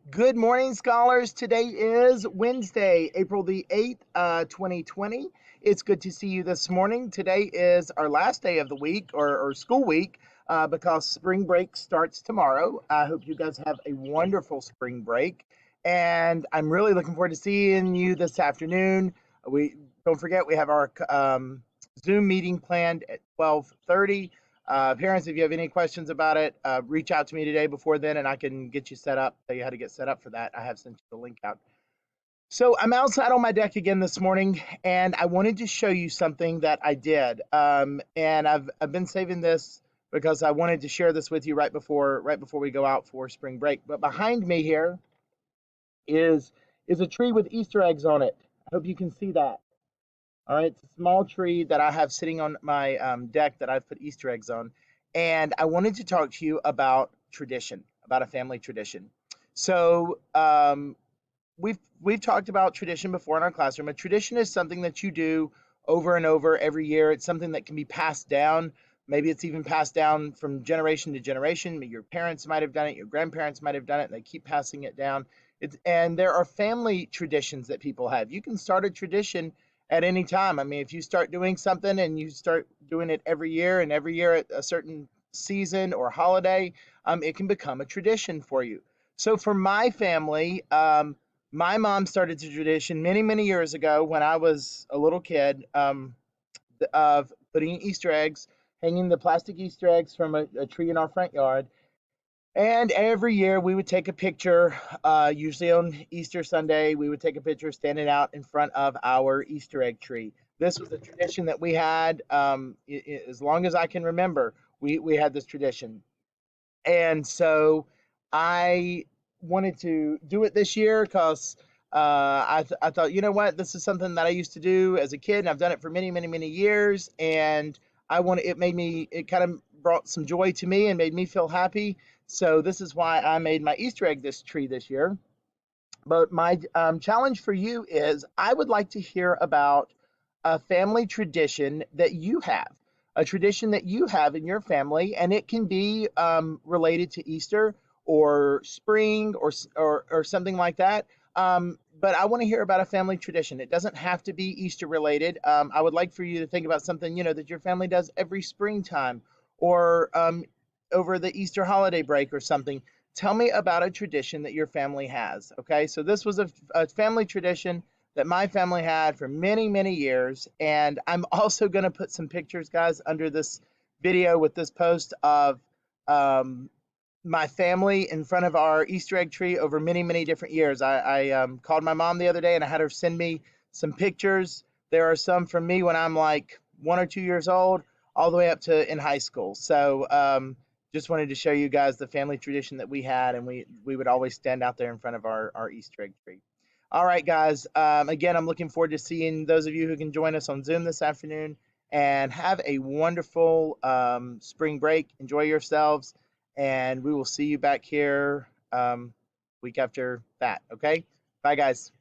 Good morning, scholars. Today is Wednesday, April the 8th, 2020. It's good to see you this morning. Today is our last day of the week or school week because spring break starts tomorrow. I hope you guys have a wonderful spring break. And I'm really looking forward to seeing you this afternoon. We don't forget we have our Zoom meeting planned at 12:30. Parents, if you have any questions about it, reach out to me today before then, and I can get you set up, tell you how to get set up for that. I have sent you the link out. So I'm outside on my deck again this morning, and I wanted to show you something that I did. And I've been saving this because I wanted to share this with you right before we go out for spring break. But behind me here is is a tree with Easter eggs on it. I hope you can see that. All right, it's a small tree that I have sitting on my deck that I've put Easter eggs on. And I wanted to talk to you about tradition, about a family tradition. So we've talked about tradition before in our classroom. A tradition is something that you do over and over every year. It's something that can be passed down. Maybe it's even passed down from generation to generation. Your parents might have done it, your grandparents might have done it, and they keep passing it down. And there are family traditions that people have. You can start a tradition at any time. I mean, if you start doing something and you start doing it every year and every year at a certain season or holiday, it can become a tradition for you. So for my family, my mom started a tradition many, many years ago when I was a little kid, of putting Easter eggs, hanging the plastic Easter eggs from a tree in our front yard. And every year we would take a picture, usually on Easter Sunday, we would take a picture standing out in front of our Easter egg tree. This was a tradition that we had as long as I can remember. We had this tradition. And so I wanted to do it this year because I thought, you know what, this is something that I used to do as a kid, and I've done it for many, many, many years. And it kind of brought some joy to me and made me feel happy. So this is why I made my Easter egg this tree this year. But my challenge for you is I would like to hear about a family tradition that you have, a tradition that you have in your family, and it can be related to Easter or spring or something like that. But I want to hear about a family tradition. It doesn't have to be Easter related. I would like for you to think about something that your family does every springtime or over the Easter holiday break or something. Tell me about a tradition that your family has. Okay, so this was a family tradition that my family had for many, many years. And I'm also going to put some pictures, guys, under this video with this post of um, my family in front of our Easter egg tree over many, many different years. I called my mom the other day and I had her send me some pictures. There are some from me when I'm like 1 or 2 years old, all the way up to in high school. So just wanted to show you guys the family tradition that we had, and we would always stand out there in front of our Easter egg tree. All right, guys. Again, I'm looking forward to seeing those of you who can join us on Zoom this afternoon. And have a wonderful spring break. Enjoy yourselves, and we will see you back here week after that. Okay? Bye, guys.